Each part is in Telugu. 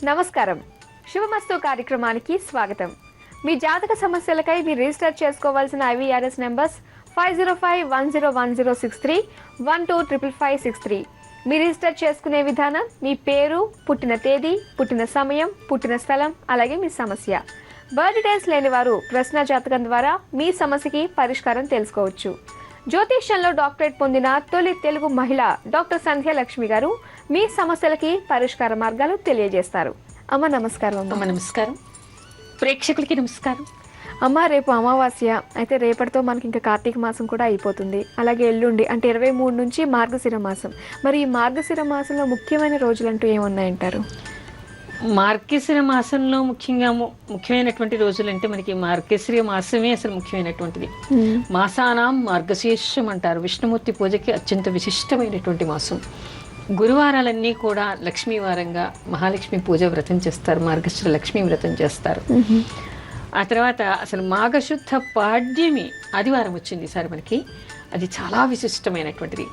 నమస్కారం. శుభమస్తు కార్యక్రమానికి స్వాగతం. మీ జాతక సమస్యలకై మీరు రిజిస్టర్ చేసుకోవాల్సిన IVRS నెంబర్స్ 5051010631255563. మీరు రిజిస్టర్ చేసుకునే విధానం మీ పేరు, పుట్టిన తేదీ, పుట్టిన సమయం, పుట్టిన స్థలం, అలాగే మీ సమస్య. బర్త్ డీటెయిల్స్ లేని వారు ప్రశ్న జాతకం ద్వారా మీ సమస్యకి పరిష్కారం తెలుసుకోవచ్చు. జ్యోతిష్యంలో డాక్టరేట్ పొందిన తొలి తెలుగు మహిళ డాక్టర్ సంధ్య లక్ష్మి గారు మీ సమస్యలకి పరిష్కార మార్గాలు తెలియజేస్తారు. అమ్మ నమస్కారం. అమ్మ నమస్కారం. ప్రేక్షకులకి నమస్కారం. అమ్మ, రేపు అమావాస్య అయితే రేపటితో మనకి ఇంకా కార్తీక మాసం కూడా అయిపోతుంది. అలాగే ఎల్లుండి అంటే 23 నుంచి మార్గశిర మాసం. మరి ఈ మార్గశిర మాసంలో ముఖ్యమైన రోజులు అంటూ ఏమున్నాయంటారు? మార్గశిర మాసంలో ముఖ్యమైనటువంటి రోజులు అంటే మనకి మార్గశిర మాసమే అసలు ముఖ్యమైనటువంటిది. మాసానాం మార్గశీర్షం అంటారు. విష్ణుమూర్తి పూజకి అత్యంత విశిష్టమైనటువంటి మాసం. గురువారాలన్నీ కూడా లక్ష్మీవారంగా మహాలక్ష్మి పూజ వ్రతం చేస్తారు. మార్గశిర లక్ష్మీ వ్రతం చేస్తారు. ఆ తర్వాత అసలు మాఘశుద్ధ పాడ్యమి ఆదివారం వచ్చింది ఈసారి మనకి. అది చాలా విశిష్టమైనటువంటిది.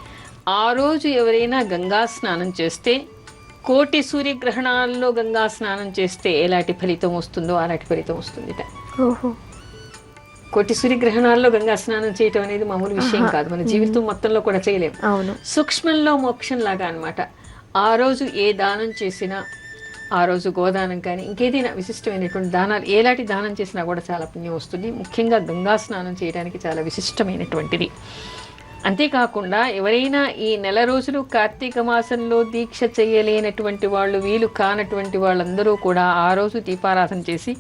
ఆ రోజు ఎవరైనా గంగా స్నానం చేస్తే, కోటి సూర్యగ్రహణాల్లో గంగా స్నానం చేస్తే ఎలాంటి ఫలితం వస్తుందో అలాంటి ఫలితం వస్తుందిట. కోటి సూర్యగ్రహణాల్లో గంగా స్నానం చేయటం అనేది మామూలు విషయం కాదు. మన జీవితం మొత్తంలో కూడా చేయలేము. సూక్ష్మంలో మోక్షం లాగా అనమాట. ఆ రోజు ఏ దానం చేసినా, ఆ రోజు గోదానం కానీ ఇంకేదైనా విశిష్టమైనటువంటి దానాలు ఎలాంటి దానం చేసినా కూడా చాలా పుణ్యం వస్తుంది. ముఖ్యంగా గంగా స్నానం చేయడానికి చాలా విశిష్టమైనటువంటిది. అంతేకాకుండా ఎవరైనా ఈ నెల రోజులు కార్తీక మాసంలో దీక్ష చేయలేనటువంటి వాళ్ళు, వీలు కానటువంటి వాళ్ళందరూ కూడా ఆ రోజు దీపారాధన చేసి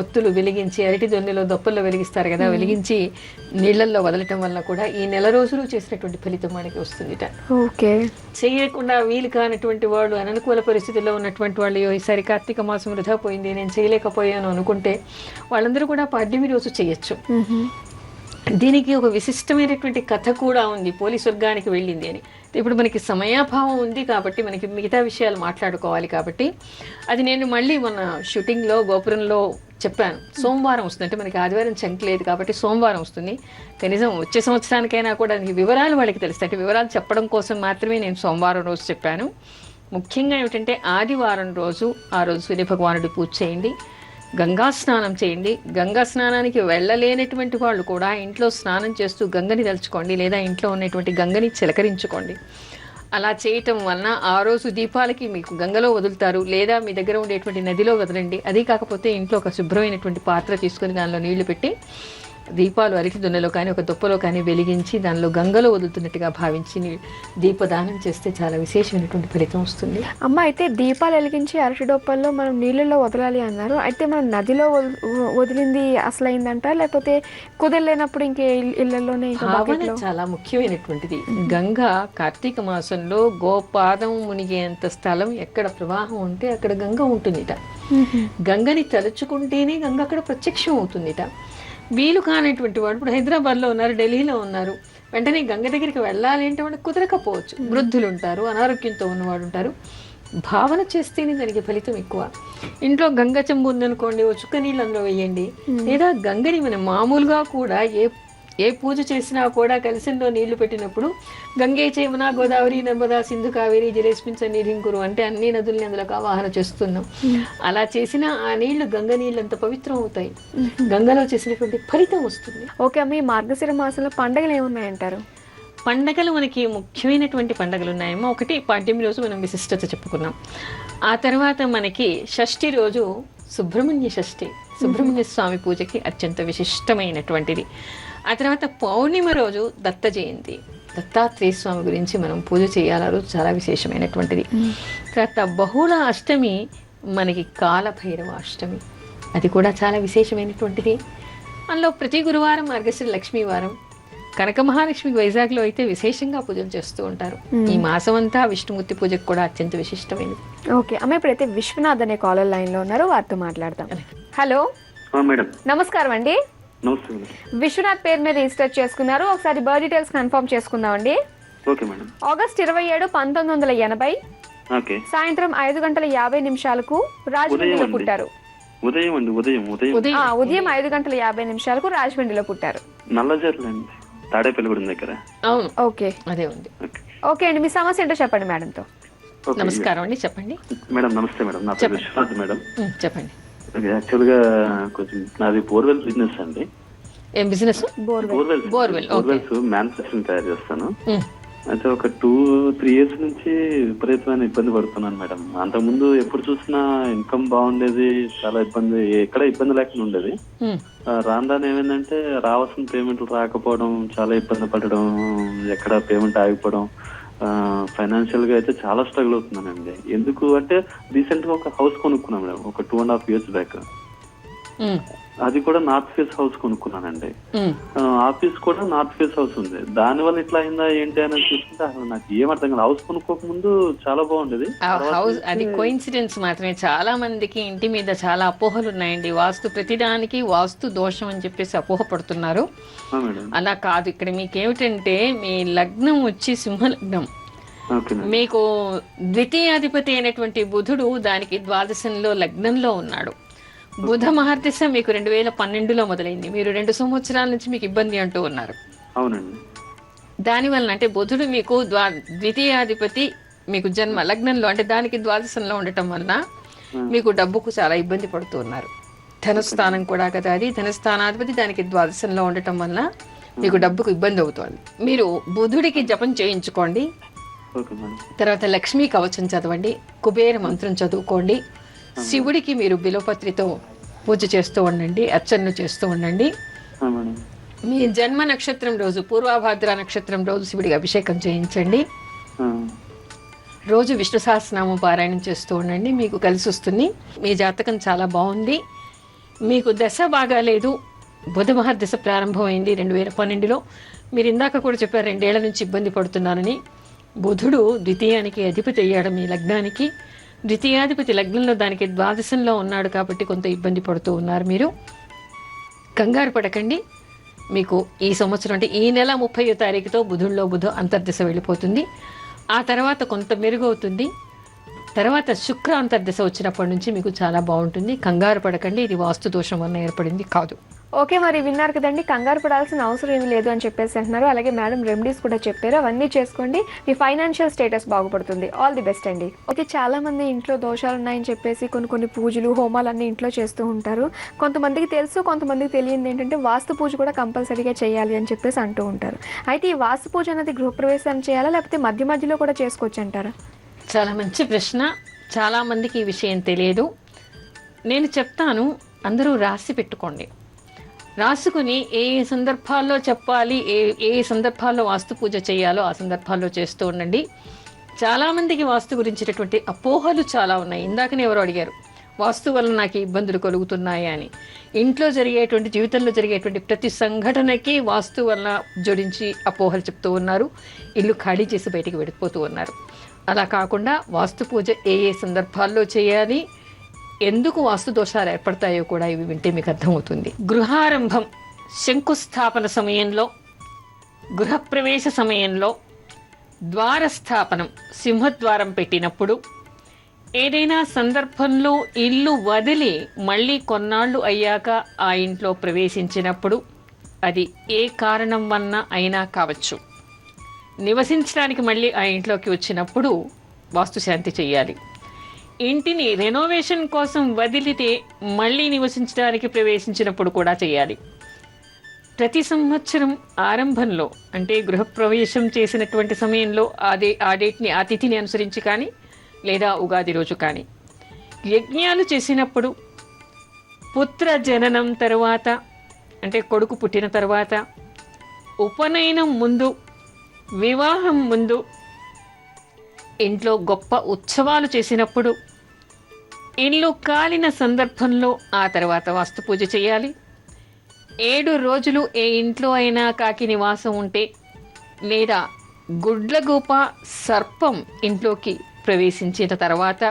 ఒత్తులు వెలిగించి, అరటి దొన్నెలో దొప్పల్లో వెలిగిస్తారు కదా, వెలిగించి నీళ్లల్లో వదలటం వల్ల కూడా ఈ నెల రోజులు చేసినటువంటి ఫలితం మనకి వస్తుందిట. ఓకే. చేయకుండా వీలు కానటువంటి వాళ్ళు, అననుకూల పరిస్థితుల్లో ఉన్నటువంటి వాళ్ళు, ఈసారి కార్తీక మాసం వృధా పోయింది, నేను చేయలేకపోయాను అనుకుంటే వాళ్ళందరూ కూడా పాడ్యమి రోజు చేయొచ్చు. దీనికి ఒక విశిష్టమైనటువంటి కథ కూడా ఉంది. పోలీస్ వర్గానికి వెళ్ళింది అని. ఇప్పుడు మనకి సమయాభావం ఉంది కాబట్టి మనకి మిగతా విషయాలు మాట్లాడుకోవాలి కాబట్టి అది నేను మళ్ళీ మన షూటింగ్లో గోపురంలో చెప్పాను. సోమవారం వస్తుంది, అంటే మనకి ఆదివారం చంక్ లేదు కాబట్టి సోమవారం వస్తుంది. కనీసం వచ్చే సంవత్సరానికైనా కూడా దానికి వివరాలు వాళ్ళకి తెలుస్తాయి. అంటే వివరాలు చెప్పడం కోసం మాత్రమే నేను సోమవారం రోజు చెప్పాను. ముఖ్యంగా ఏమిటంటే ఆదివారం రోజు ఆ రోజు సూర్య భగవానుడి పూజ చేయండి, గంగా స్నానం చేయండి. గంగా స్నానానికి వెళ్ళలేనటువంటి వాళ్ళు కూడా ఇంట్లో స్నానం చేస్తూ గంగని తలుచుకోండి, లేదా ఇంట్లో ఉన్నటువంటి గంగని చిలకరించుకోండి. అలా చేయటం వలన ఆ రోజు దీపాలకి మీకు గంగలో వదులుతారు, లేదా మీ దగ్గర ఉండేటువంటి నదిలో వదలండి. అది కాకపోతే ఇంట్లో ఒక శుభ్రమైనటువంటి పాత్ర తీసుకొని దానిలో నీళ్లు పెట్టి దీపాలు అరటి దున్నెలో కానీ ఒక దుప్పలో కానీ వెలిగించి దానిలో గంగలో వదులుతున్నట్టుగా భావించి దీపదానం చేస్తే చాలా విశేషమైనటువంటి ఫలితం వస్తుంది. అమ్మ, అయితే దీపాలు వెలిగించి అరటి డొప్పల్లో మనం నీళ్ళల్లో వదలాలి అన్నారు. అయితే మనం నదిలో వదిలింది అసలైందంట, లేకపోతే కుదరలేనప్పుడు ఇంకే ఇళ్లలోనే? భావన చాలా ముఖ్యమైనటువంటిది. గంగా కార్తీక మాసంలో గోపాదం మునిగేంత స్థలం ఎక్కడ ప్రవాహం ఉంటే అక్కడ గంగ ఉంటుందిట. గంగని తలుచుకుంటేనే గంగ అక్కడ ప్రత్యక్షం అవుతుందిట. వీలు కానటువంటి వాడు ఇప్పుడు హైదరాబాద్లో ఉన్నారు, ఢిల్లీలో ఉన్నారు, వెంటనే గంగ దగ్గరికి వెళ్ళాలి అంటే వాళ్ళకి కుదరకపోవచ్చు. వృద్ధులు ఉంటారు, అనారోగ్యంతో ఉన్నవాడు ఉంటారు. భావన చేస్తేనే దానికి ఫలితం ఎక్కువ. ఇంట్లో గంగ చెంబు ఉందనుకోండి, ఓ చుక్క నీళ్ళు అందులో వేయండి. లేదా గంగని మనం మామూలుగా కూడా ఏ పూజ చేసినా కూడా కలశంలో నీళ్లు పెట్టినప్పుడు గంగే చేమన గోదావరి నర్మదా సింధు కావేరి జలేస్మిన్ సన్నిధింకురు అంటే అన్ని నదుల్ని అందులోకి ఆవాహన చేస్తున్నాం. అలా చేసిన ఆ నీళ్లు గంగ నీళ్ళు అంత పవిత్రం అవుతాయి. గంగలో చేసినటువంటి ఫలితం వస్తుంది. ఓకే అమ్మ, ఈ మార్గశిర మాసంలో పండుగలు ఏమున్నాయంటారు? పండగలు మనకి ముఖ్యమైనటువంటి పండుగలు ఉన్నాయమ్మా. ఒకటి పాడ్యమి రోజు మనం విశిష్టత చెప్పుకున్నాం. ఆ తర్వాత మనకి షష్ఠి రోజు సుబ్రహ్మణ్య షష్ఠి, సుబ్రహ్మణ్య స్వామి పూజకి అత్యంత విశిష్టమైనటువంటిది. ఆ తర్వాత పౌర్ణిమ రోజు దత్త జయంతి, దత్తాత్రేయ స్వామి గురించి మనం పూజ చేయాలి. ఆ రోజు చాలా విశేషమైనటువంటిది. తర్వాత బహుళ అష్టమి మనకి కాలభైరవ అష్టమి, అది కూడా చాలా విశేషమైనటువంటిది. అందులో ప్రతి గురువారం మార్గశిర లక్ష్మీ వారం. కనక మహాలక్ష్మికి వైజాగ్లో అయితే విశేషంగా పూజలు చేస్తూ ఉంటారు. ఈ మాసం అంతా విష్ణుమూర్తి పూజకు కూడా అత్యంత విశిష్టమైనది. ఓకే అమ్మ, ఇప్పుడైతే విశ్వనాథ్ అనే కాలర్ లైన్లో ఉన్నారు, వారితో మాట్లాడదాం. హలో మేడం, నమస్కారం అండి. విశ్వనాథ్ పేరు మీద రిజిస్టర్ చేసుకున్నారు. ఒకసారి బర్త్ డీటెయిల్స్ కన్ఫర్మ్ చేసుకుందామండి. ఆగస్ట్ 27, 1980 సాయంత్రం 5:50 రాజమండ్రిలో పుట్టారు. ఉదయం 5:50 రాజమండ్రిలో పుట్టారు. తాడేపల్లిగూడెం దగ్గర. అవును, ఓకే అదే ఉంది. ఓకే అండి, మీ సమస్య ఏంటో చెప్పండి మేడంతో. ఓకే. నమస్కారం అండి, చెప్పండి. మేడం నమస్తే మేడం, నా పేరు విశ్వనాథ్ మేడం. చెప్పండి. యాక్చువల్ గా కొంచెం నాది బోర్వెల్ బిజినెస్ అండి. ఏం బిజినెస్? బోర్వెల్స్ మ్యానుఫ్యాక్చరింగ్ తయారు చేస్తాను. అయితే ఒక 2-3 ఇయర్స్ నుంచి విపరీతమైన ఇబ్బంది పడుతున్నాను మేడం. అంతకుముందు ఎప్పుడు చూసినా ఇన్కమ్ బాగుండేది, చాలా ఇబ్బంది, ఎక్కడ ఇబ్బంది లేకుండా ఉండేది. రాను ఏమైందంటే రావాల్సిన పేమెంట్లు రాకపోవడం, చాలా ఇబ్బంది పడడం, ఎక్కడ పేమెంట్ ఆగిపోవడం, ఫైనాన్షియల్ గా అయితే చాలా స్ట్రగుల్ అవుతున్నానండి. ఎందుకు అంటే రీసెంట్ గా ఒక హౌస్ కొనుక్కున్నాం మేడం, ఒక 2.5 years బ్యాక్. అది కూడా నార్త్ ఫేస్ హౌస్ కొనుక్కున్నానండి. ఆఫీస్ కూడా నార్త్ ఫేస్ హౌస్ ఉంది. దాని వల్ల ఇట్లా అయిందా ఏంటి అని చూసుకుంటే అసలు నాకు ఏం అర్థం కాదు. హౌస్ కొనుక్కోక ముందు చాలా బాగుండేది. హౌస్ అది కోఇన్సిడెన్స్ మాత్రమే. చాలా మందికి ఇంటి మీద చాలా అపోహలు ఉన్నాయండి. వాస్తు ప్రతిదానికి వాస్తు దోషం అని చెప్పేసి అపోహపడుతున్నారు. అలా కాదు. ఇక్కడ మీకేమిటంటే మీ లగ్నం వచ్చి సింహలగ్నం. మీకు ద్వితీయాధిపతి అయినటువంటి బుధుడు దానికి ద్వాదశంలో లగ్నంలో ఉన్నాడు. బుధ మహర్దశ మీకు 2012లో మొదలైంది. మీరు 2 సంవత్సరాల నుంచి మీకు ఇబ్బంది అంటూ ఉన్నారు. అవునండి. దానివల్ల అంటే బుధుడు మీకు ద్వితీయాధిపతి మీకు జన్మ లగ్నంలో అంటే దానికి ద్వాదశంలో ఉండటం వలన మీకు డబ్బుకు చాలా ఇబ్బంది పడుతూ ఉన్నారు. ధనస్థానం కూడా కదా అది, ధనస్థానాధిపతి దానికి ద్వాదశంలో ఉండటం వలన మీకు డబ్బుకు ఇబ్బంది అవుతుంది. మీరు బుధుడికి జపం చేయించుకోండి. తర్వాత లక్ష్మీ కవచం చదవండి, కుబేర మంత్రం చదువుకోండి, శివుడికి మీరు బిలోపత్రితో పూజ చేస్తూ ఉండండి, అర్చనలు చేస్తూ ఉండండి. మీ జన్మ నక్షత్రం రోజు పూర్వభాద్ర నక్షత్రం రోజు శివుడికి అభిషేకం చేయించండి. రోజు విష్ణు సహస్రనామం పారాయణం చేస్తూ ఉండండి. మీకు కలిసి వస్తుంది. మీ జాతకం చాలా బాగుంది. మీకు దశ బాగాలేదు. బుధ మహర్దశ ప్రారంభమైంది 2012లో. మీరు ఇందాక కూడా చెప్పారు 2 ఏళ్ల నుంచి ఇబ్బంది పడుతున్నానని. బుధుడు ద్వితీయానికి అధిపతి అయ్యాడు మీ లగ్నానికి. ద్వితీయాధిపతి లగ్నంలో దానికి ద్వాదశంలో ఉన్నాడు కాబట్టి కొంత ఇబ్బంది పడుతూ ఉన్నారు. మీరు కంగారు పడకండి. మీకు ఈ సంవత్సరం అంటే ఈ నెల 30వ తారీఖుతో బుధుల్లో బుధ అంతర్దశ వెళ్ళిపోతుంది. ఆ తర్వాత కొంత మెరుగవుతుంది. తర్వాత శుక్ర అంతర్దశ వచ్చినప్పటి నుంచి మీకు చాలా బాగుంటుంది. కంగారు పడకండి. ఇది వాస్తు దోషం వల్ల ఏర్పడింది కాదు. ఓకే, మరి విన్నారు కదండి. కంగారు పడాల్సిన అవసరం ఏమీ లేదు అని చెప్పేసి అంటున్నారు. అలాగే మేడం రెమెడీస్ కూడా చెప్పారు. అవన్నీ చేసుకోండి, మీ ఫైనాన్షియల్ స్టేటస్ బాగుపడుతుంది. ఆల్ ది బెస్ట్ అండి. ఓకే, చాలా మంది ఇంట్లో దోషాలు ఉన్నాయని చెప్పేసి కొన్ని పూజలు హోమాలు అన్నీ ఇంట్లో చేస్తూ ఉంటారు. కొంతమందికి తెలుసు, కొంతమందికి తెలియదు ఏంటంటే వాస్తు పూజ కూడా కంపల్సరీగా చేయాలి అని చెప్పేసి అంటూ ఉంటారు. అయితే ఈ వాస్తు పూజ అనేది గృహప్రవేశాన్ని చేయాలా, లేకపోతే మధ్య మధ్యలో కూడా చేసుకోవచ్చు అంటారా? చాలా మంచి ప్రశ్న. చాలామందికి ఈ విషయం తెలియదు. నేను చెప్తాను, అందరూ రాసి పెట్టుకోండి. రాసుకుని ఏ సందర్భాల్లో చెప్పాలి, ఏ సందర్భాల్లో వాస్తు పూజ చేయాలో ఆ సందర్భాల్లో చేస్తూ ఉండండి. చాలామందికి వాస్తు గురించినటువంటి అపోహలు చాలా ఉన్నాయి. ఇందాకనే ఎవరు అడిగారు, వాస్తు వల్ల నాకు ఇబ్బందులు కలుగుతున్నాయి అని. ఇంట్లో జరిగేటువంటి జీవితంలో జరిగేటువంటి ప్రతి సంఘటనకి వాస్తు వల్ల జోడించి అపోహలు చెప్తూ ఉన్నారు. ఇల్లు ఖాళీ చేసి బయటికి వెళ్ళిపోతూ ఉన్నారు. అలా కాకుండా వాస్తు పూజ ఏ సందర్భాల్లో చేయాలి, ఎందుకు వాస్తు దోషాలు ఏర్పడతాయో కూడా ఇవి వింటే మీకు అర్థమవుతుంది. గృహారంభం, శంకుస్థాపన సమయంలో, గృహప్రవేశ సమయంలో, ద్వారస్థాపనం, సింహద్వారం పెట్టినప్పుడు, ఏదైనా సందర్భంలో ఇల్లు వదిలి మళ్ళీ కొన్నాళ్ళు అయ్యాక ఆ ఇంట్లో ప్రవేశించినప్పుడు, అది ఏ కారణం వలన అయినా కావచ్చు, నివసించడానికి మళ్ళీ ఆ ఇంట్లోకి వచ్చినప్పుడు వాస్తుశాంతి చేయాలి. ఇంటిని రెనోవేషన్ కోసం వదిలితే మళ్ళీ నివసించడానికి ప్రవేశించినప్పుడు కూడా చేయాలి. ప్రతి సంవత్సరం ఆరంభంలో అంటే గృహప్రవేశం చేసినటువంటి సమయంలో ఆ డేట్ని ఆ తిథిని అనుసరించి కానీ లేదా ఉగాది రోజు కానీ యజ్ఞాలు చేసినప్పుడు, పుత్ర జననం తర్వాత అంటే కొడుకు పుట్టిన తర్వాత, ఉపనయనం ముందు, వివాహం ముందు, ఇంట్లో గొప్ప ఉత్సవాలు చేసినప్పుడు, ఇల్లు కాలిన సందర్భంలో ఆ తర్వాత వాస్తు పూజ చేయాలి. 7 రోజులు ఏ ఇంట్లో అయినా కాకి నివాసం ఉంటే లేదా గుడ్లగూప సర్పం ఇంట్లోకి ప్రవేశించిన తర్వాత,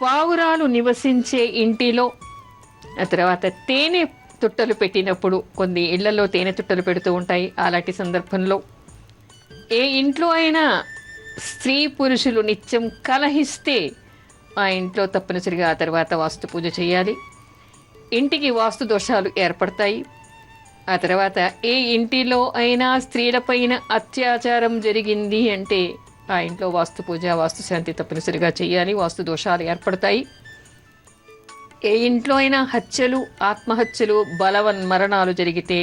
పావురాలు నివసించే ఇంటిలో, ఆ తర్వాత తేనె తుట్టలు పెట్టినప్పుడు, కొన్ని ఇళ్లలో తేనె తుట్టలు పెడుతూ ఉంటాయి. అలాంటి సందర్భంలో ఏ ఇంట్లో అయినా స్త్రీ పురుషులు నిత్యం కలహిస్తే ఆ ఇంట్లో తప్పనిసరిగా ఆ తర్వాత వాస్తు పూజ చేయాలి. ఇంటికి వాస్తు దోషాలు ఏర్పడతాయి. ఆ తర్వాత ఏ ఇంటిలో అయినా స్త్రీలపైన అత్యాచారం జరిగింది అంటే ఆ ఇంట్లో వాస్తు పూజ వాస్తు శాంతి తప్పనిసరిగా చేయాలి. వాస్తు దోషాలు ఏర్పడతాయి. ఏ ఇంట్లో అయినా హత్యలు, ఆత్మహత్యలు, మరణాలు జరిగితే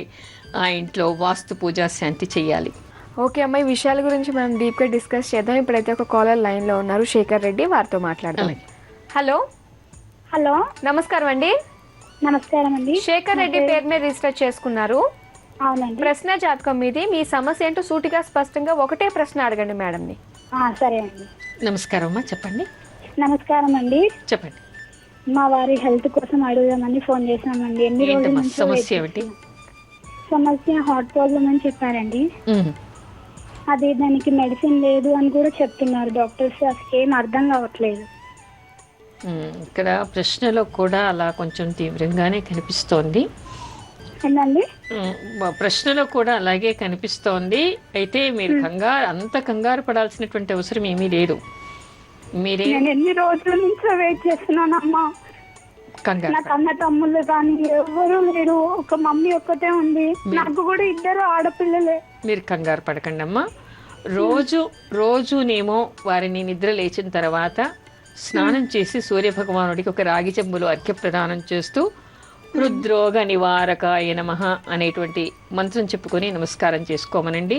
ఆ ఇంట్లో వాస్తు పూజ శాంతి చేయాలి. ఓకే అమ్మ, ఈ విషయాల గురించి మనం డీప్గా డిస్కస్ చేద్దాం. ఇప్పుడైతే ఒక కాలర్ లైన్లో ఉన్నారు, శేఖర్ రెడ్డి, వారితో మాట్లాడదాం. హలో హలో, నమస్కారం అండి. నమస్కారం అండి. శేఖర్ రెడ్డి పేరు మీద రిజిస్టర్ చేసుకున్నారు. అవునండి. ప్రశ్న జాతకం మీది. మీ సమస్య ఏంటో సూటిగా స్పష్టంగా ఒకటే ప్రశ్న అడగండి మేడంని. సరే అండి. నమస్కారం అమ్మా, చెప్పండి. నమస్కారం అండి. చెప్పండి. మా వారి హెల్త్ కోసం అడుగుదామని ఫోన్ చేసామండి. ఎన్ని రోజుల నుంచి సమస్య ఏమిటి? సమస్య హార్ట్ ప్రాబ్లం అని చెప్పారండి. అది దానికి మెడిసిన్ లేదు అని కూడా చెప్తున్నారు డాక్టర్స్. అసలు ఏం అర్థం కావట్లేదు. ఇక్కడ ప్రశ్నలో కూడా అలా కొంచెం తీవ్రంగానే కనిపిస్తోంది. ఏంటండి? ప్రశ్నలో కూడా అలాగే కనిపిస్తోంది. అయితే మీరు అంత కంగారు పడాల్సినటువంటి అవసరం ఏమీ లేదు. నేను ఎన్ని రోజుల నుంచో వెయిట్ చేస్తున్నానమ్మా. నాకు అన్న తమ్ముళ్ళు కానీ ఎవరు లేరు, ఒక మమ్మీ ఒక్కతే ఉంది. నాకు కూడా 2 ఆడపిల్లలే. మీరు కంగారు పడకండి అమ్మా. రోజునేమో వారిని నిద్ర లేచిన తర్వాత స్నానం చేసి సూర్య భగవానుడికి ఒక రాగి చెంబులో అర్ఘ్య ప్రదానం చేస్తూ హృద్రోగ నివారకాయ నమః అనేటువంటి మంత్రం చెప్పుకొని నమస్కారం చేసుకోమనండి.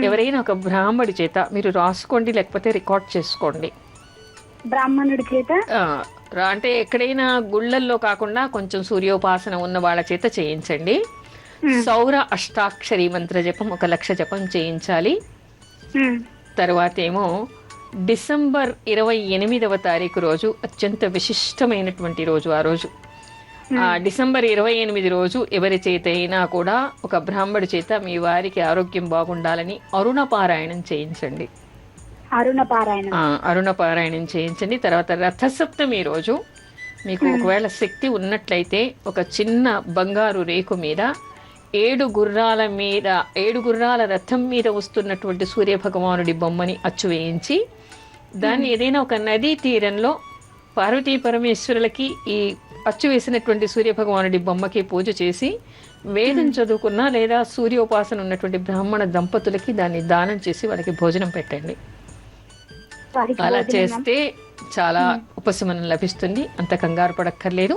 ఎవరైనా ఒక బ్రాహ్మడి చేత మీరు రాసుకోండి, లేకపోతే రికార్డ్ చేసుకోండి. బ్రాహ్మణుడి చేత అంటే ఎక్కడైనా గుళ్ళల్లో కాకుండా కొంచెం సూర్యోపాసన ఉన్న వాళ్ళ చేత చేయించండి. సౌర అష్టాక్షరి మంత్ర జపం 1 లక్ష జపం చేయించాలి. తర్వాత ఏమో డిసెంబర్ 28వ తారీఖు రోజు అత్యంత విశిష్టమైనటువంటి రోజు. ఆ రోజు డిసెంబర్ 28 రోజు ఎవరి చేత అయినా కూడా ఒక బ్రాహ్మడి చేత మీ వారికి ఆరోగ్యం బాగుండాలని అరుణ పారాయణం చేయించండి. అరుణ పారాయణం చేయించండి. తర్వాత రథసప్తమి రోజు మీకు ఒకవేళ శక్తి ఉన్నట్లయితే ఒక చిన్న బంగారు రేకు మీద 7 గుర్రాల రథం మీద వస్తున్నటువంటి సూర్య భగవానుడి బొమ్మని అచ్చు వేయించి దాన్ని ఏదైనా ఒక నదీ తీరంలో పార్వతీ పరమేశ్వరులకి ఈ అచ్చు వేసినటువంటి సూర్య భగవానుడి బొమ్మకి పూజ చేసి వేదం చదువుకున్న లేదా సూర్యోపాసన ఉన్నటువంటి బ్రాహ్మణ దంపతులకి దాన్ని దానం చేసి వాళ్ళకి భోజనం పెట్టండి. అలా చేస్తే చాలా ఉపశమనం లభిస్తుంది. అంత కంగారు పడక్కర్లేదు.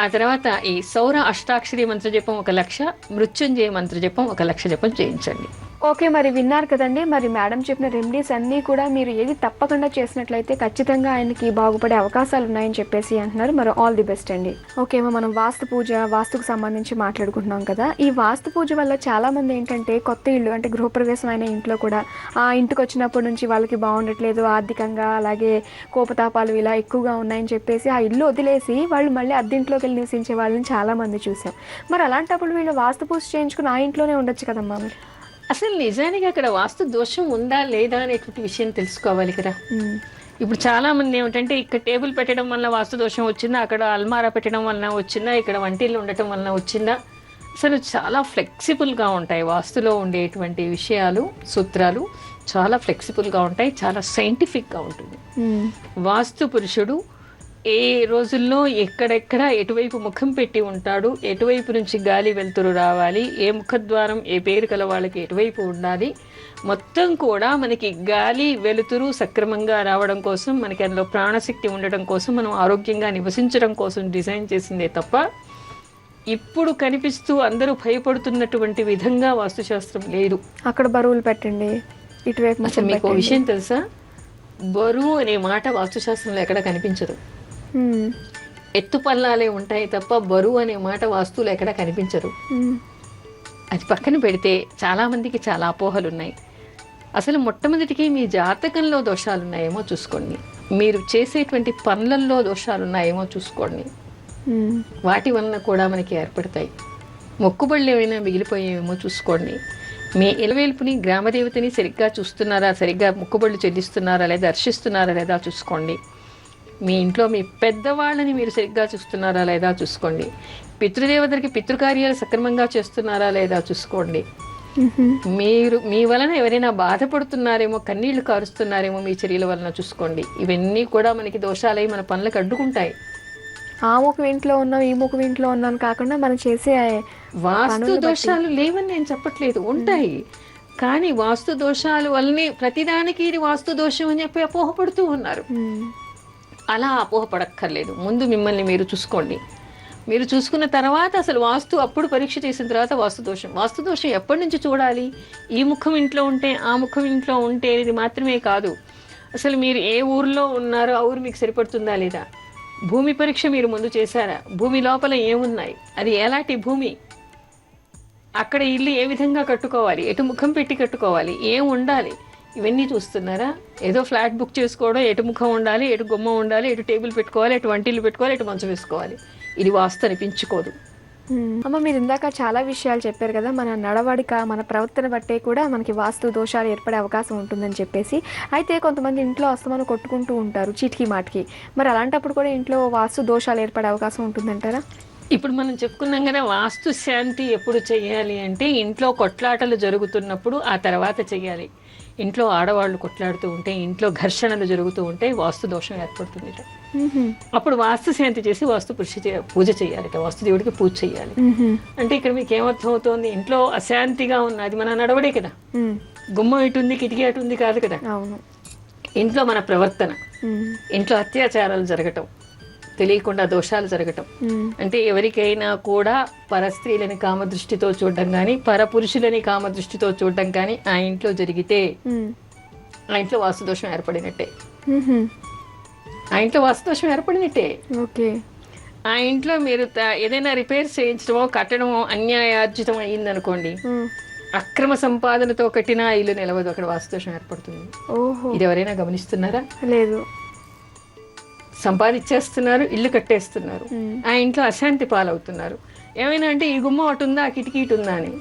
ఆ తర్వాత ఈ సౌర అష్టాక్షరి మంత్ర జపం 1 లక్ష, మృత్యుంజయ మంత్ర జపం 1 లక్ష జపం చేయించండి. ఓకే, మరి విన్నారు కదండి. మరి మేడం చెప్పిన రెమెడీస్ అన్నీ కూడా మీరు ఏది తప్పకుండా చేసినట్లయితే ఖచ్చితంగా ఆయనకి బాగుపడే అవకాశాలు ఉన్నాయని చెప్పేసి అంటున్నారు. మరి ఆల్ ది బెస్ట్ అండి. ఓకే, మనం వాస్తుకు సంబంధించి మాట్లాడుకుంటున్నాం కదా. ఈ వాస్తు పూజ వల్ల చాలా మంది ఏంటంటే కొత్త ఇల్లు అంటే గృహప్రవేశం అయిన ఇంట్లో కూడా ఆ ఇంటికి వచ్చినప్పటి నుంచి వాళ్ళకి బాగుండట్లేదు, ఆర్థికంగా అలాగే కోపతాపాలు ఇలా ఎక్కువగా ఉన్నాయని చెప్పేసి ఆ ఇల్లు వదిలేసి వాళ్ళు మళ్ళీ అద్దెంట్లోకి వెళ్ళి నివసించే వాళ్ళని చాలా మంది చూసాం. మరి అలాంటప్పుడు వీళ్ళు వాస్తు పూజ చేయించుకుని ఆ ఇంట్లోనే ఉండొచ్చు కదమ్మా. అసలు నిజానికి అక్కడ వాస్తు దోషం ఉందా లేదా అనేటువంటి విషయం తెలుసుకోవాలి కదా. ఇప్పుడు చాలా మంది ఏమిటంటే ఇక్కడ టేబుల్ పెట్టడం వల్ల వాస్తు దోషం వచ్చిందా, అక్కడ అల్మారా పెట్టడం వలన వచ్చిందా, ఇక్కడ వంటిల్లు ఉండటం వలన వచ్చిందా. అసలు చాలా ఫ్లెక్సిబుల్గా ఉంటాయి వాస్తులో ఉండేటువంటి విషయాలు, సూత్రాలు చాలా ఫ్లెక్సిబుల్గా ఉంటాయి, చాలా సైంటిఫిక్గా ఉంటుంది. వాస్తు పురుషుడు ఏ రోజుల్లో ఎక్కడెక్కడ ఎటువైపు ముఖం పెట్టి ఉంటాడు, ఎటువైపు నుంచి గాలి వెలుతురు రావాలి, ఏ ముఖద్వారం ఏ పేరు కల వాళ్ళకి ఎటువైపు ఉండాలి, మొత్తం కూడా మనకి గాలి వెలుతురు సక్రమంగా రావడం కోసం, మనకి అందులో ప్రాణశక్తి ఉండడం కోసం, మనం ఆరోగ్యంగా నివసించడం కోసం డిజైన్ చేసిందే తప్ప ఇప్పుడు కనిపిస్తూ అందరూ భయపడుతున్నటువంటి విధంగా వాస్తుశాస్త్రం లేదు. అక్కడ బరువులు పెట్టండి, ఇటువైపు. అసలు మీకు విషయం తెలుసా, బరువు అనే మాట వాస్తుశాస్త్రంలో ఎక్కడ కనిపించదు. ఎత్తు పల్లాలే ఉంటాయి తప్ప బరువు అనే మాట వాస్తువులు ఎక్కడ కనిపించదు. అది పక్కన పెడితే చాలా మందికి చాలా అపోహలు ఉన్నాయి. అసలు మొట్టమొదటికి మీ జాతకంలో దోషాలు ఉన్నాయేమో చూసుకోండి, మీరు చేసేటువంటి పనులలో దోషాలు ఉన్నాయేమో చూసుకోండి. వాటి వలన కూడా మనకి ఏర్పడతాయి. మొక్కుబళ్ళు ఏమైనా మిగిలిపోయేమో చూసుకోండి. మీ ఇలవేల్పుని గ్రామదేవతని సరిగ్గా చూస్తున్నారా, సరిగ్గా మొక్కుబళ్ళు చెల్లిస్తున్నారా లేదా దర్శిస్తున్నారా లేదా చూసుకోండి. మీ ఇంట్లో మీ పెద్దవాళ్ళని మీరు సరిగ్గా చూస్తున్నారా లేదా చూసుకోండి. పితృదేవతలకి పితృకార్యాలు సక్రమంగా చేస్తున్నారా లేదా చూసుకోండి. మీ వలన ఎవరైనా బాధపడుతున్నారేమో, కన్నీళ్లు కారుస్తున్నారేమో మీ చర్యల వలన చూసుకోండి. ఇవన్నీ కూడా మనకి దోషాలై మన పనులకు అడ్డుకుంటాయి. ఆ ముఖం ఇంట్లో ఉన్నాం, ఈ ముఖం ఇంట్లో ఉన్నాం కాకుండా మనం చేసే వాస్తు దోషాలు లేవని నేను చెప్పట్లేదు, ఉంటాయి. కానీ వాస్తు దోషాలు వల్లనే ప్రతిదానికి ఇది వాస్తు దోషం అని చెప్పి అపోహపడుతూ ఉన్నారు. అలా అపోహపడక్కర్లేదు. ముందు మిమ్మల్ని మీరు చూసుకోండి. మీరు చూసుకున్న తర్వాత అసలు వాస్తు అప్పుడు పరీక్ష చేసిన తర్వాత వాస్తు దోషం ఎప్పటి నుంచి చూడాలి? ఈ ముఖం ఇంట్లో ఉంటే ఆ ముఖం ఇంట్లో ఉంటే ఇది మాత్రమే కాదు, అసలు మీరు ఏ ఊర్లో ఉన్నారో ఆ ఊరు మీకు సరిపడుతుందా లేదా, భూమి పరీక్ష మీరు ముందు చేశారా, భూమి లోపల ఏమున్నాయి, అది ఎలాంటి భూమి, అక్కడ ఇల్లు ఏ విధంగా కట్టుకోవాలి, ఎటు ముఖం పెట్టి కట్టుకోవాలి, ఏం ఉండాలి, ఇవన్నీ చూస్తున్నారా? ఏదో ఫ్లాట్ బుక్ చేసుకోవడం, ఎటు ముఖం ఉండాలి, ఎటు గుమ్మం ఉండాలి, ఎటు టేబుల్ పెట్టుకోవాలి, ఎటు వంటిల్లు పెట్టుకోవాలి, ఎటు మంచం వేసుకోవాలి, ఇది వాస్తు అనిపించుకోదు. అమ్మ, మీరు ఇందాక చాలా విషయాలు చెప్పారు కదా, మన నడవడిక మన ప్రవర్తన బట్టే కూడా మనకి వాస్తు దోషాలు ఏర్పడే అవకాశం ఉంటుందని చెప్పేసి. అయితే కొంతమంది ఇంట్లో అస్తమానం కొట్టుకుంటూ ఉంటారు చీటికి మాటికి, మరి అలాంటప్పుడు కూడా ఇంట్లో వాస్తు దోషాలు ఏర్పడే అవకాశం ఉంటుందంటారా? ఇప్పుడు మనం చెప్పుకున్నాం కదా, వాస్తు శాంతి ఎప్పుడు చెయ్యాలి అంటే ఇంట్లో కొట్లాటలు జరుగుతున్నప్పుడు ఆ తర్వాత చెయ్యాలి. ఇంట్లో ఆడవాళ్ళు కొట్లాడుతూ ఉంటే, ఇంట్లో ఘర్షణలు జరుగుతూ ఉంటే వాస్తు దోషం ఏర్పడుతుంది. అప్పుడు వాస్తు శాంతి చేసి వాస్తు పూజ చేయాలి, వాస్తు దేవుడికి పూజ చేయాలి. అంటే ఇక్కడ మీకు ఏమర్థం అవుతుంది? ఇంట్లో అశాంతిగా ఉన్నది మన నడవడే కదా, గుమ్మం ఇటు ఉంది కిటికీ అటు ఉంది కాదు కదా. ఇంట్లో మన ప్రవర్తన, ఇంట్లో అత్యాచారాలు జరగటం, తెలియకుండా దోషాలు జరగటం, అంటే ఎవరికైనా కూడా పరస్త్రీలని కామదృష్టితో చూడడం కానీ పరపురుషులని కామదృష్టితో చూడడం కానీ ఆ ఇంట్లో జరిగితే ఆ ఇంట్లో వాస్తుదోషం ఏర్పడినట్టే. ఆ ఇంట్లో మీరు ఏదైనా రిపేర్ చేయించడమో కట్టడమో అన్యాయార్జితం అయ్యిందనుకోండి, అక్రమ సంపాదనతో కట్టిన ఇల్లు నిలవదు, అక్కడ వాస్తుదోషం ఏర్పడుతుంది. ఇది ఎవరైనా గమనిస్తున్నారా? లేదు. సంపాదించేస్తున్నారు, ఇల్లు కట్టేస్తున్నారు, ఆ ఇంట్లో అశాంతి పాలవుతున్నారు. ఏమైనా అంటే ఈ గుమ్మం అటు ఉందా, ఆ కిటికీ ఇటు ఉందా అని.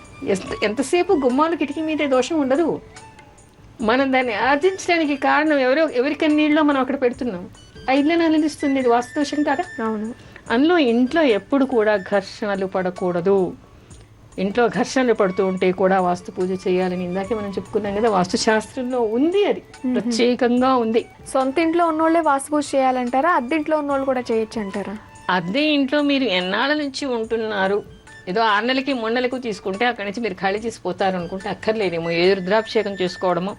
ఎంతసేపు గుమ్మాలు కిటికీ మీదే దోషం ఉండదు. మనం దాన్ని ఆర్జించడానికి కారణం ఎవరికన్నీళ్ళలో మనం అక్కడ పెడుతున్నాం, ఆ ఇల్లుని అనిలిస్తుంది. ఇది వాస్తు దోషం కాదా? అవును. అందులో ఇంట్లో ఎప్పుడు కూడా ఘర్షణలు పడకూడదు. ఇంట్లో ఘర్షణలు పడుతూ ఉంటే కూడా వాస్తు పూజ చేయాలని ఇందాకే మనం చెప్పుకున్నాం కదా, వాస్తు శాస్త్రంలో ఉంది, అది ప్రత్యేకంగా ఉంది. సొంత ఇంట్లో ఉన్నోళ్ళే వాస్తు పూజ చేయాలంటారా? అద్దెంట్లో ఉన్నోళ్ళు కూడా చేయొచ్చు అంటారా? అద్దె ఇంట్లో మీరు ఎన్నాళ్ళ నుంచి ఉంటున్నారు, ఏదో 6 నెలలకి 3 నెలలకు తీసుకుంటే అక్కడి నుంచి మీరు ఖాళీ చేసిపోతారు అనుకుంటే అక్కర్లేదేమో. ఏ రుద్రాభిషేకం చేసుకోవడమో,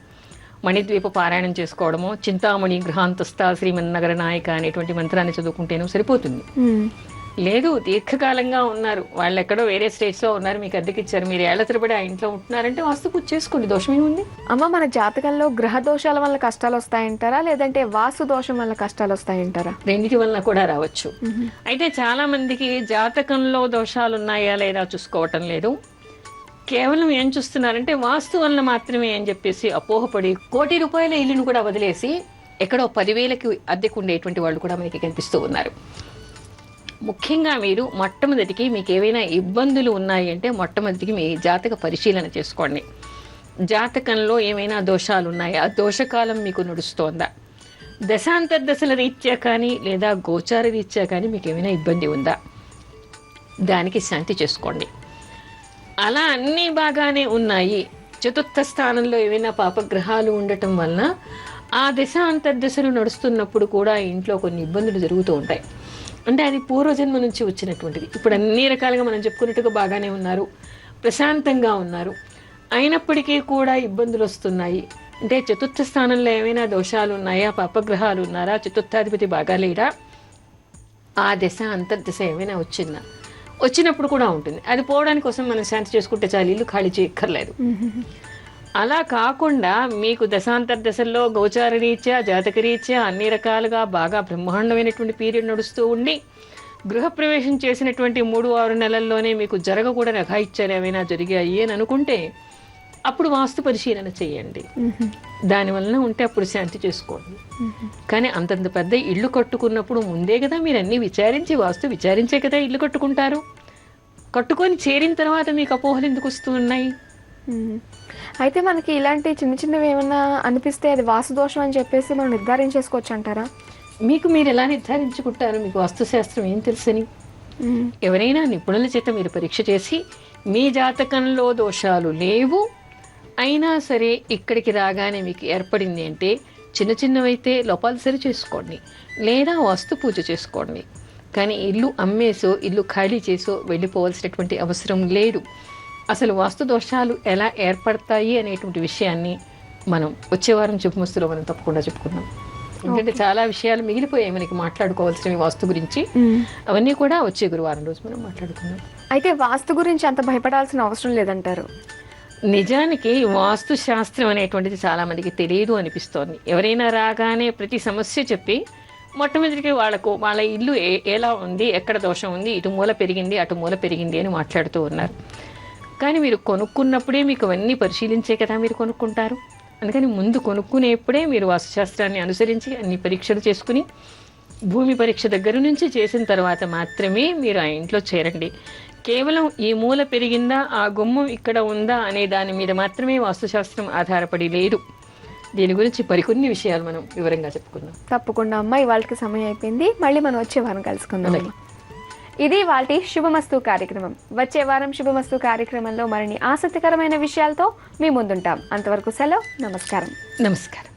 మణిద్వీప పారాయణం చేసుకోవడమో, చింతామణి గృహాంతస్థ శ్రీమన్నగర నాయక అనేటువంటి మంత్రాన్ని చదువుకుంటేనో సరిపోతుంది. లేదు, దీర్ఘకాలంగా ఉన్నారు, వాళ్ళు ఎక్కడో వేరే స్టేట్స్లో ఉన్నారు, మీకు అద్దెకిచ్చారు, మీరు ఏళ్ల తరబడి ఆ ఇంట్లో ఉంటున్నారంటే వాస్తు పూజ చేసుకోండి, దోషం ఏముంది? అమ్మ, మన జాతకంలో గ్రహ దోషాల వల్ల కష్టాలు వస్తాయంటారా, లేదంటే వాస్తు దోషం వల్ల కష్టాలు వస్తాయంటారా? రెండిటి వల్ల కూడా రావచ్చు. అయితే చాలా మందికి జాతకంలో దోషాలు ఉన్నాయా లేదా చూసుకోవటం లేదు, కేవలం ఏం చూస్తున్నారంటే వాస్తు వలన మాత్రమే అని చెప్పేసి అపోహపడి ₹1 కోటి ఇల్లును కూడా వదిలేసి ఎక్కడో 10,000కి అద్దెకు ఉండేటువంటి వాళ్ళు కూడా మనకి కనిపిస్తూ ఉన్నారు. ముఖ్యంగా మీరు మొట్టమొదటికి మీకు ఏవైనా ఇబ్బందులు ఉన్నాయి అంటే మొట్టమొదటికి మీ జాతక పరిశీలన చేసుకోండి. జాతకంలో ఏమైనా దోషాలు ఉన్నాయా, దోషకాలం మీకు నడుస్తోందా, దశాంతర్దశల రీత్యా కానీ లేదా గోచార రీత్యా కానీ మీకు ఏమైనా ఇబ్బంది ఉందా, దానికి శాంతి చేసుకోండి. అలా అన్నీ బాగానే ఉన్నాయి, చతుర్థ స్థానంలో ఏమైనా పాపగ్రహాలు ఉండటం వలన ఆ దశ అంతర్దశలు నడుస్తున్నప్పుడు కూడా ఇంట్లో కొన్ని ఇబ్బందులు జరుగుతూ ఉంటాయి. అంటే అది పూర్వజన్మ నుంచి వచ్చినటువంటిది. ఇప్పుడు అన్ని రకాలుగా మనం చెప్పుకున్నట్టుగా బాగానే ఉన్నారు, ప్రశాంతంగా ఉన్నారు, అయినప్పటికీ కూడా ఇబ్బందులు వస్తున్నాయి. అంటే చతుర్థ స్థానంలో ఏమైనా దోషాలు ఉన్నాయా, పాపగ్రహాలు ఉన్నారా, చతుర్థాధిపతి బాగా లేడా, ఆ దశ అంతర్దశ ఏమైనా వచ్చినప్పుడు కూడా ఉంటుంది. అది పోవడానికి కోసం మనం శాంతి చేసుకుంటే చాలు, ఇల్లు ఖాళీ చేయక్కర్లేదు. అలా కాకుండా మీకు దశాంతర్దశల్లో గోచార రీత్యా జాతక రీత్యా అన్ని రకాలుగా బాగా బ్రహ్మాండమైనటువంటి పీరియడ్ నడుస్తూ ఉండి గృహప్రవేశం చేసినటువంటి 3-6 నెలల్లోనే మీకు జరగకూడని అఘాయిత్యాలు ఏమైనా జరిగాయి అని అనుకుంటే అప్పుడు వాస్తు పరిశీలన చేయండి. దానివల్ల ఉంటే అప్పుడు శాంతి చేసుకోండి. కానీ అంతంత పెద్ద ఇల్లు కట్టుకున్నప్పుడు ముందే కదా మీరు అన్నీ విచారించి, వాస్తు విచారించే కదా ఇల్లు కట్టుకుంటారు. కట్టుకొని చేరిన తర్వాత మీకు అపోహలు ఎందుకు వస్తూ ఉన్నాయి? అయితే మనకి ఇలాంటి చిన్న చిన్నవి ఏమన్నా అనిపిస్తే అది వాస్తు దోషం అని చెప్పేసి మనం నిర్ధారించేసుకోవచ్చు అంటారా? మీకు మీరు ఎలా నిర్ధారించుకుంటారు? మీకు వాస్తుశాస్త్రం ఏం తెలుసని? ఎవరైనా నిపుణుల చేత మీరు పరీక్ష చేసి మీ జాతకంలో దోషాలు లేవు, అయినా సరే ఇక్కడికి రాగానే మీకు ఏర్పడింది అంటే చిన్న చిన్నవైతే లోపాలు సరి చేసుకోండి, లేదా వాస్తు పూజ చేసుకోండి. కానీ ఇల్లు అమ్మేసో ఇల్లు ఖాళీ చేసో వెళ్ళిపోవాల్సినటువంటి అవసరం లేదు. అసలు వాస్తు దోషాలు ఎలా ఏర్పడతాయి అనేటువంటి విషయాన్ని మనం వచ్చే వారం శుభమస్తులో మనం తప్పకుండా చెప్పుకుందాం. ఎందుకంటే చాలా విషయాలు మిగిలిపోయాయి మనకి మాట్లాడుకోవాల్సినవి వాస్తు గురించి. అవన్నీ కూడా వచ్చే గురువారం రోజు మనం మాట్లాడుకుందాం. అయితే వాస్తు గురించి అంత భయపడాల్సిన అవసరం లేదంటారు? నిజానికి వాస్తు శాస్త్రం అనేటువంటిది చాలా మందికి తెలియదు అనిపిస్తోంది. ఎవరైనా రాగానే ప్రతి సమస్య చెప్పి మొట్టమొదటికి వాళ్ళ ఇల్లు ఎలా ఉంది, ఎక్కడ దోషం ఉంది, ఇటు మూల పెరిగింది అటు మూల పెరిగింది అని మాట్లాడుతూ ఉన్నారు. కానీ మీరు కొనుక్కున్నప్పుడే మీకు అవన్నీ పరిశీలించే కదా మీరు కొనుక్కుంటారు. అందుకని ముందు కొనుక్కునేప్పుడే మీరు వాస్తుశాస్త్రాన్ని అనుసరించి అన్ని పరీక్షలు చేసుకుని భూమి పరీక్ష దగ్గర నుంచి చేసిన తర్వాత మాత్రమే మీరు ఆ ఇంట్లో చేరండి. కేవలం ఈ మూల పెరిగిందా, ఆ గుమ్మం ఇక్కడ ఉందా అనే దాని మీద మాత్రమే వాస్తుశాస్త్రం ఆధారపడి లేదు. దీని గురించి మరికొన్ని విషయాలు మనం వివరంగా చెప్పుకుందాం. తప్పకుండా అమ్మ, ఇవాళకి సమయం అయిపోయింది. మళ్ళీ మనం వచ్చే వారం కలుసుకుందాం. ఇది వాటి శుభమస్తు కార్యక్రమం. వచ్చే వారం శుభమస్తు కార్యక్రమంలో మరిన్ని ఆసక్తికరమైన విషయాలతో మీ ముందుంటాం. అంతవరకు సెలవు. నమస్కారం. నమస్కారం.